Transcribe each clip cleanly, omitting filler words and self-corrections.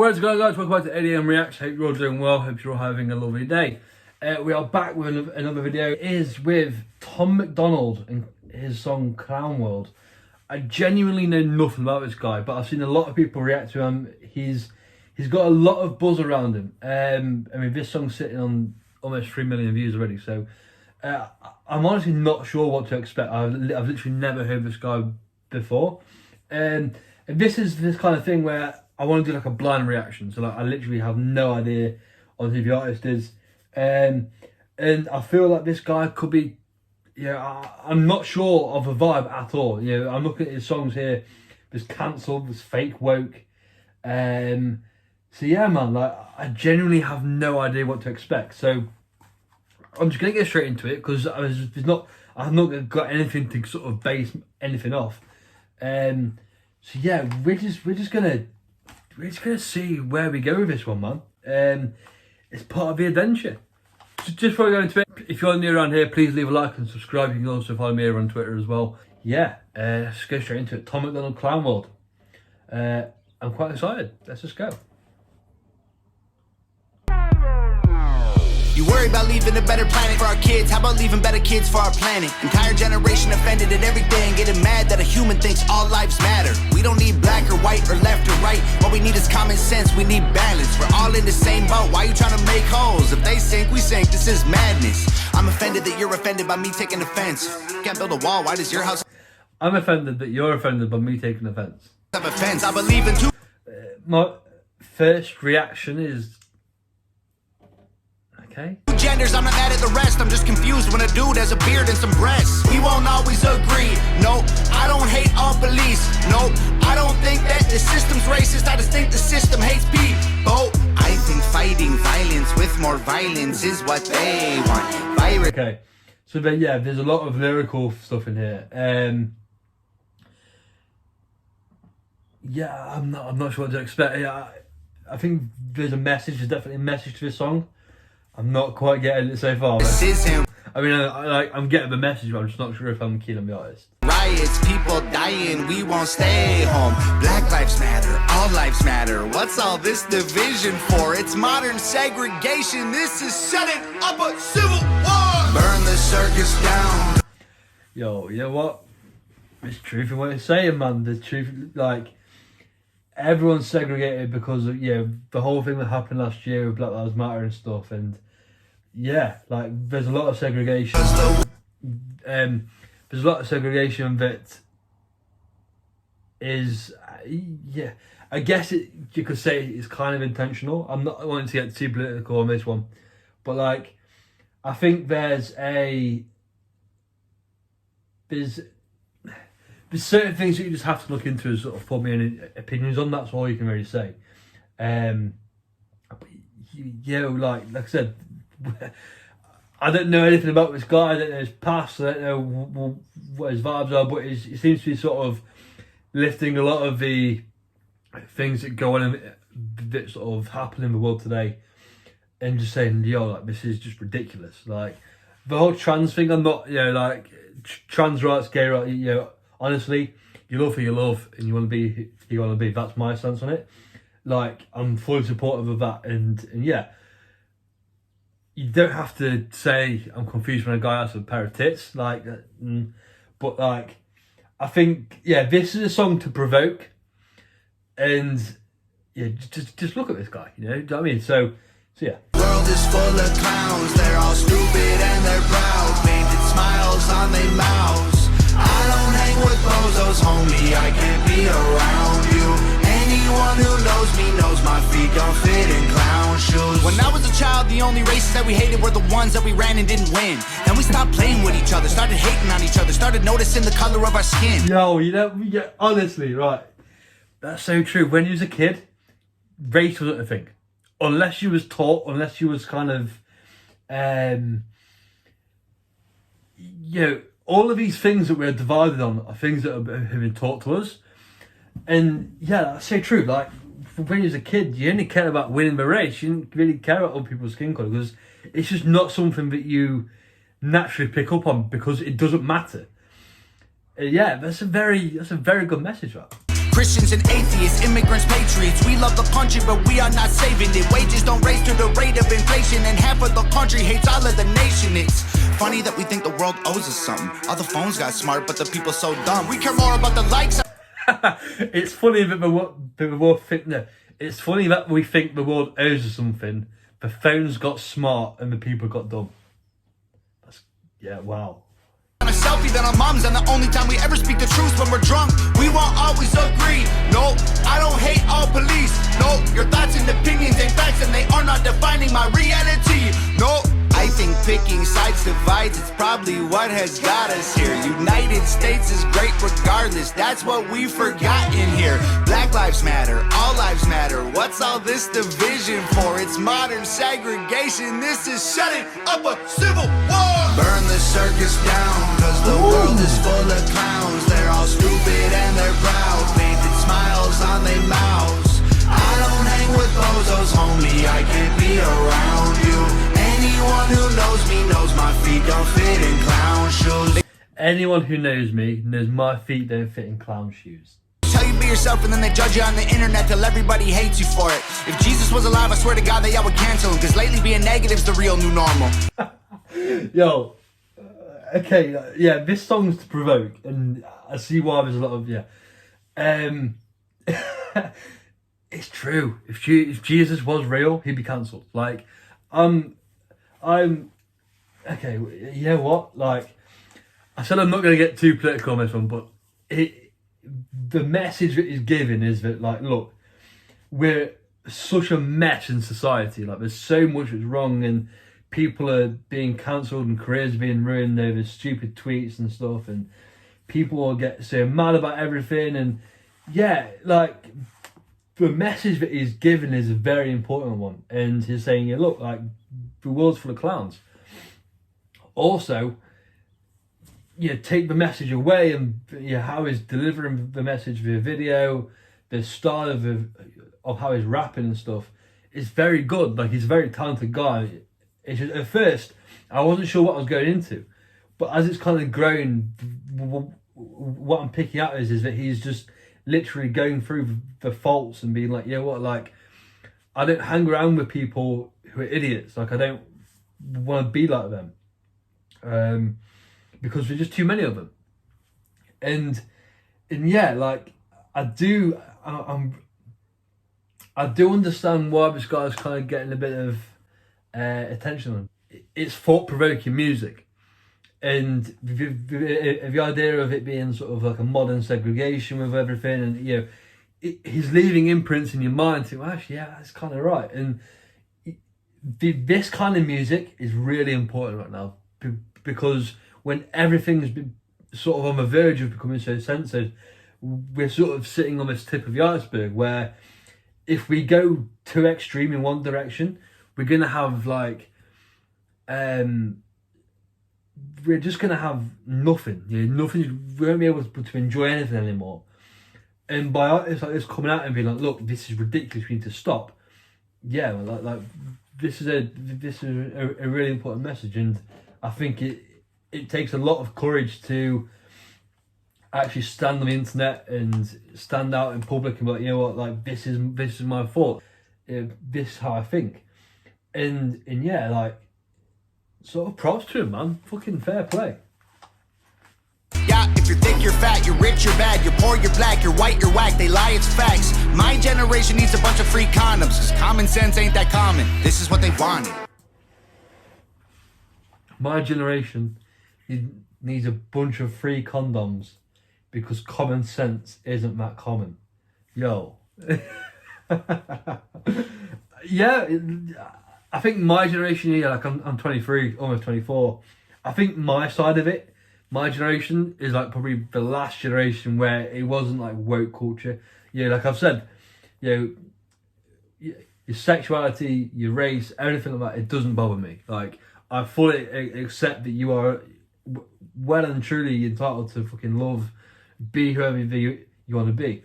What's going on, guys? Welcome back to 8am Reacts. Hope you're all doing well. Hope you're all having a lovely day. We are back with another video. It is with Tom MacDonald and his song Clown World. I genuinely know nothing about this guy, but I've seen a lot of people react to him. He's got a lot of buzz around him. I mean, this song's sitting on almost 3 million views already, so I'm honestly not sure what to expect. I've literally never heard this guy before. And this is this kind of thing where I want to do like a blind reaction. So like I literally have no idea on who the artist is. And I feel like this guy could be, I'm not sure of a vibe at all. I'm looking at his songs here. There's Cancelled, there's Fake Woke. So yeah, man, like I genuinely have no idea what to expect. So I'm just gonna get straight into it because I've not got anything to sort of base anything off. So yeah, we're just gonna see where we go with this one, man. It's part of the adventure. Just before we go into it, if you're new around here, please leave a like and subscribe. You can also follow me over on Twitter as well. Yeah, let's go straight into it. Tom MacDonald, Clown World. I'm quite excited. Let's just go. You worry about leaving a better planet for our kids. How about leaving better kids for our planet? Entire generation offended at everything, getting mad that a human thinks all lives matter. We don't need black or white or left or right. What we need is common sense, we need balance. We're all in the same boat, why you trying to make holes? If they sink, we sink, this is madness. I'm offended that you're offended by me taking offense. Can't build a wall, why does your house I'm offended that you're offended by me taking offense. have a fence? I believe in two. My first reaction is okay. Genders, I'm not mad at the rest. I'm just confused when a dude has a beard and some breasts. We won't always agree. No, I don't hate all police. No, I don't think that the system's racist. I just think the system hates people. I think fighting violence with more violence is what they want. Okay, so then yeah, there's a lot of lyrical stuff in here. Yeah, I'm not sure what to expect. Yeah, I think there's a message. There's definitely a message to this song. I'm not quite getting it so far. This is him. I mean, I'm getting the message, but I'm just not sure if I'm keen on the artist. Riots, people dying, we won't stay home. Black lives matter, all lives matter. What's all this division for? It's modern segregation. This is setting up a civil war. Burn the circus down. Yo, you know what? There's truth in what you're saying, man. There's truth, like everyone's segregated because of the whole thing that happened last year with Black Lives Matter and stuff, and yeah, like there's a lot of segregation. There's a lot of segregation that is, I guess you could say it's kind of intentional. I'm not wanting to get too political on this one, but like I think there's certain things that you just have to look into and sort of form your opinions on. That's all you can really say. But, like I said, I don't know anything about this guy. I don't know his past. I don't know what his vibes are, but he seems to be sort of lifting a lot of the things that go on that sort of happen in the world today, and just saying, like this is just ridiculous. Like the whole trans thing. I'm not, like trans rights, gay rights. Honestly, you love who you love and you want to be who you want to be. That's my stance on it. Like, I'm fully supportive of that. And yeah, you don't have to say I'm confused when a guy has a pair of tits. Like, but like, I think, this is a song to provoke. And yeah, just look at this guy, you know what I mean? So yeah. World is full of clowns. They're all stupid and they're proud. Painted smiles on their mouths. I don't hang with bozos, homie, I can't be around you. Anyone who knows me knows my feet don't fit in clown shoes. When I was a child, the only races that we hated were the ones that we ran and didn't win. Then we stopped playing with each other, started hating on each other, started noticing the color of our skin. Yo, honestly, right, that's so true. When you was a kid, race wasn't a thing. Unless you was taught, unless you was kind of, all of these things that we're divided on are things that have been taught to us. And yeah, that's so true. Like when you was a kid, you only cared about winning the race. You didn't really care about other people's skin colour because it's just not something that you naturally pick up on because it doesn't matter. Yeah, that's a very good message, right? Christians and atheists, immigrants, patriots. We love the country, but we are not saving it. Wages don't raise to the rate of inflation, and half of the country hates all of the nation. It's funny that we think the world owes us something. All the phones got smart, but the people so dumb. We care more about the likes. It's funny that the world think that it's funny that we think the world owes us something. The phones got smart and the people got dumb. Yeah, wow. On a selfie than our moms, and the only time we ever speak the truth when we're drunk. We won't always agree. No, I don't hate all police. No, your thoughts and opinions ain't facts, and they are not defining my reality. No, I think picking sides divides. It's probably what has got us here. United States is great regardless. That's what we forgot in here. Black lives matter, all lives matter. What's all this division for? It's modern segregation. This is shutting up a civil war. Burn the circus down, cause the world is full of clowns. They're all stupid and they're proud, painted smiles on their mouths. I don't hang with bozos, homie, I can't be around you. Anyone who knows me knows my feet don't fit in clown shoes. Anyone who knows me knows my feet don't fit in clown shoes. Tell you be yourself and then they judge you on the internet till everybody hates you for it. If Jesus was alive, I swear to God that y'all would cancel him, cause lately being negative's the real new normal. Yo, okay, yeah, this song's to provoke, and I see why there's a lot of, it's true. If Jesus was real, he'd be cancelled. Like, I'm, okay, you know what? Like, I said I'm not going to get too political on this one, but the message that he's giving is that, like, look, we're such a mess in society. Like, there's so much that's wrong, and people are being cancelled and careers are being ruined over stupid tweets and stuff, and people will get so mad about everything. And yeah, like, the message that he's given is a very important one, and he's saying, yeah, look, like, the world's full of clowns. Also, take the message away, and how he's delivering the message via video, the style of how he's rapping and stuff is very good. Like, he's a very talented guy. It's just, at first, I wasn't sure what I was going into, but as it's kind of grown, what I'm picking out is that he's just literally going through the faults and being like, like, I don't hang around with people who are idiots. Like, I don't want to be like them, because there's just too many of them. And yeah, like, I do understand why this guy's kind of getting a bit of attention on. It's thought-provoking music, and the idea of it being sort of like a modern segregation with everything, and he's leaving imprints in your mind to, actually, yeah, that's kind of right. And this kind of music is really important right now, because when everything's been sort of on the verge of becoming so censored, we're sort of sitting on this tip of the iceberg where if we go too extreme in one direction, we're going to have, like, we're just going to have nothing. Nothing. We won't be able to enjoy anything anymore. And by artists like this coming out and being like, look, this is ridiculous, we need to stop. Yeah, like this is a really important message, and I think it takes a lot of courage to actually stand on the internet and stand out in public and be like, like, this is my thought. This is how I think. And yeah, like, sort of props to him, man. Fucking fair play. Yeah, if you're thick, you're fat, you're rich, you're bad, you're poor, you're black, you're white, you're whack, they lie, it's facts. My generation needs a bunch of free condoms, cause common sense ain't that common. This is what they wanted. My generation needs a bunch of free condoms because common sense isn't that common. Yo. Yeah, I think my generation, like, I'm 23, almost 24. I think my side of it, my generation is like probably the last generation where it wasn't like woke culture. Like I've said, your sexuality, your race, everything like that, it doesn't bother me. Like, I fully accept that you are well and truly entitled to fucking love, be whoever you want to be.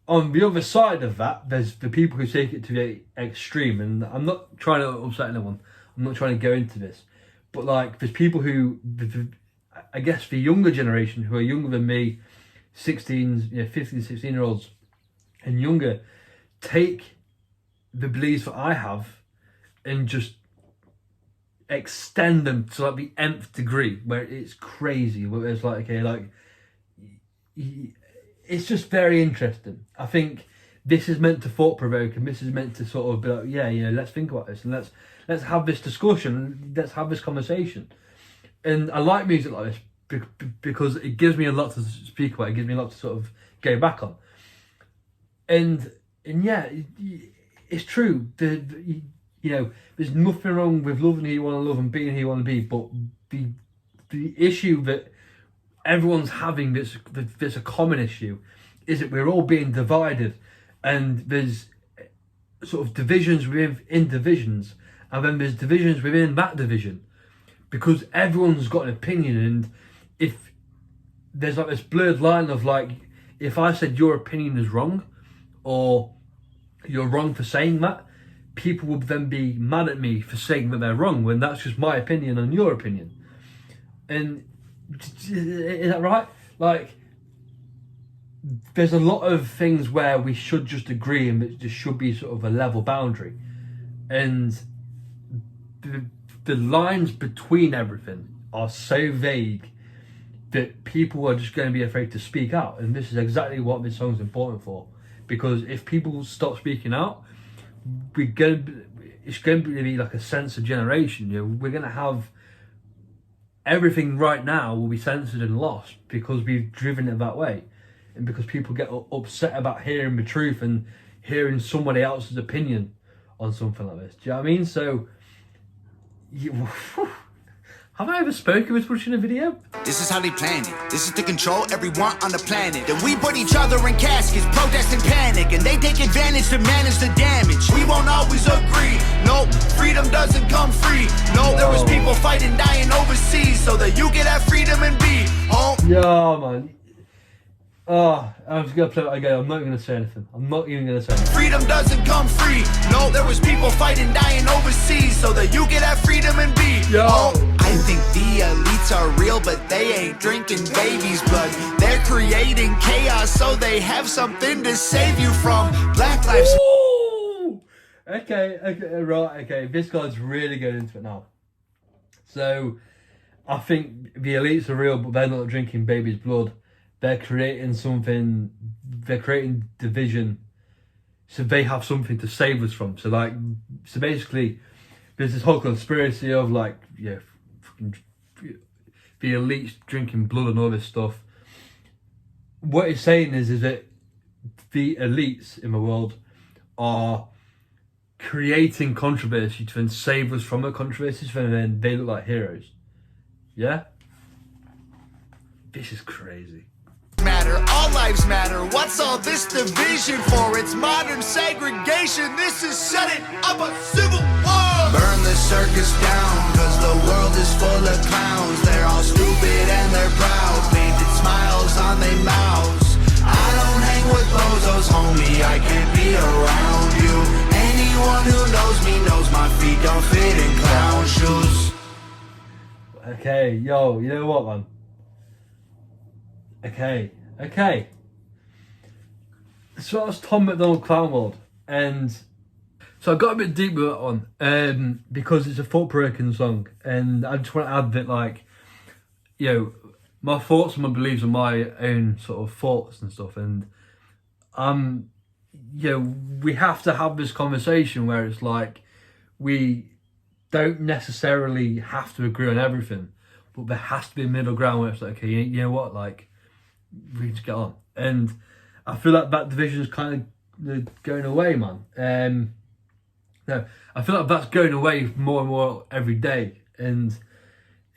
On the other side of that, there's the people who take it to the extreme, and I'm not trying to upset anyone. I'm not trying to go into this, but like, there's people who, I guess, the younger generation who are younger than me, 15, 16-year-olds and younger take the beliefs that I have and just extend them to like the nth degree, where it's crazy, where it's like, okay, like it's just very interesting. I think this is meant to thought provoke, and this is meant to sort of be like, yeah, let's think about this, and let's have this discussion, let's have this conversation. And I like music like this because it gives me a lot to speak about. It gives me a lot to sort of go back on. And yeah, it's true. You know, there's nothing wrong with loving who you want to love and being who you want to be, but the issue that everyone's having that's a common issue is that we're all being divided, and there's sort of divisions within divisions, and then there's divisions within that division, because everyone's got an opinion. And if there's like this blurred line of like, if I said your opinion is wrong, or you're wrong for saying that, people will then be mad at me for saying that they're wrong, when that's just my opinion and your opinion. And is that right? Like, there's a lot of things where we should just agree, and it just should be sort of a level boundary. And the lines between everything are so vague that people are just going to be afraid to speak out. And this is exactly what this song's important for. Because if people stop speaking out, it's going to be like a censored generation. You know, we're going to have everything right now will be censored and lost because we've driven it that way, and because people get upset about hearing the truth and hearing somebody else's opinion on something like this. Do you know what I mean? So, have I ever spoken with much in a video? This is how they planned it. This is to control everyone on the planet. Then we put each other in caskets, protest and panic, and they take advantage to manage the damage. We won't always agree. Nope, freedom doesn't come free. No, there was people fighting, dying overseas, so that you can have freedom and be home. Yeah, man. Oh, I was gonna play it again. I'm not even gonna say anything. I'm not even gonna say anything. Freedom doesn't come free. No, there was people fighting, dying overseas, so that you can have freedom and be home. I think the elites are real, but they ain't drinking babies' blood. They're creating chaos so they have something to save you from. Black lives. Ooh! Okay, right, okay. This guy's really going into it now. So, I think the elites are real, but they're not drinking baby's blood. They're creating something, they're creating division, so they have something to save us from. So basically, there's this whole conspiracy of like, yeah, the elites drinking blood and all this stuff. What it's saying is that the elites in the world are creating controversy to then save us from the controversies, and then they look like heroes. Yeah? This is crazy. Matter, all lives matter. What's all this division for? It's modern segregation. This is setting up a civil war. Burn the circus down, cause the world is full of clowns. They're all stupid and they're proud, painted smiles on their mouths. I don't hang with bozos, homie, I can't be around you. Anyone who knows me knows my feet don't fit in clown shoes. Okay, yo, you know what, man? Okay. So that's Tom MacDonald Clown World, and so I got a bit deep with that one, because it's a thought-provoking song, and I just want to add that, like, you know, my thoughts and my beliefs are my own sort of thoughts and stuff, and you know, we have to have this conversation where it's like, we don't necessarily have to agree on everything, but there has to be a middle ground where it's like, okay, you know what, like, we need to get on. And I feel like that division is kind of going away, man. No, I feel like that's going away more and more every day. And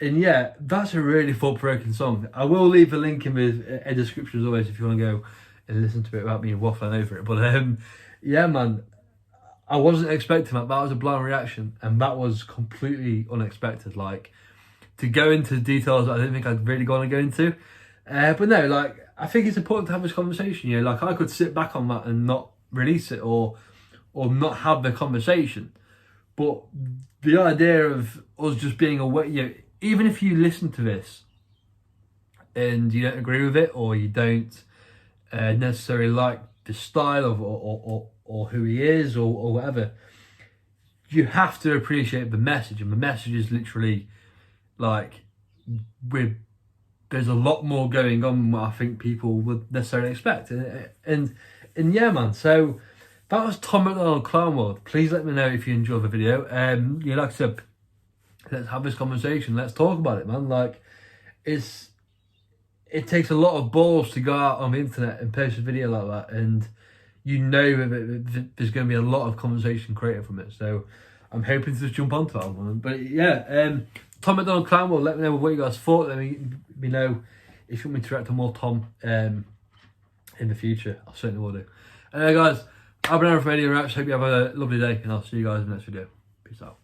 yeah, that's a really thought-provoking song. I will leave a link in the description as always if you want to go and listen to it without me waffling over it. But yeah, man, I wasn't expecting that. That was a blind reaction, and that was completely unexpected. Like, to go into details that I didn't think I'd really want to go into. But no, like, I think it's important to have this conversation. You know, like, I could sit back on that and not release it or not have the conversation. But the idea of us just being aware, you know, even if you listen to this and you don't agree with it, or you don't necessarily like the style of or who he is or whatever. You have to appreciate the message, and the message is literally like there's a lot more going on than what I think people would necessarily expect, and yeah, man. So that was Tom MacDonald Clown World. Please let me know if you enjoyed the video. You like I said, let's have this conversation. Let's talk about it, man. Like it takes a lot of balls to go out on the internet and post a video like that, and you know that there's going to be a lot of conversation created from it. So I'm hoping to just jump onto that one. But yeah, Tom MacDonald Clown World, let me know what you guys thought. Let me know if you want me to react to more Tom in the future. I certainly will do. Anyway, guys, I've been out for video reaction. Hope you have a lovely day, and I'll see you guys in the next video. Peace out.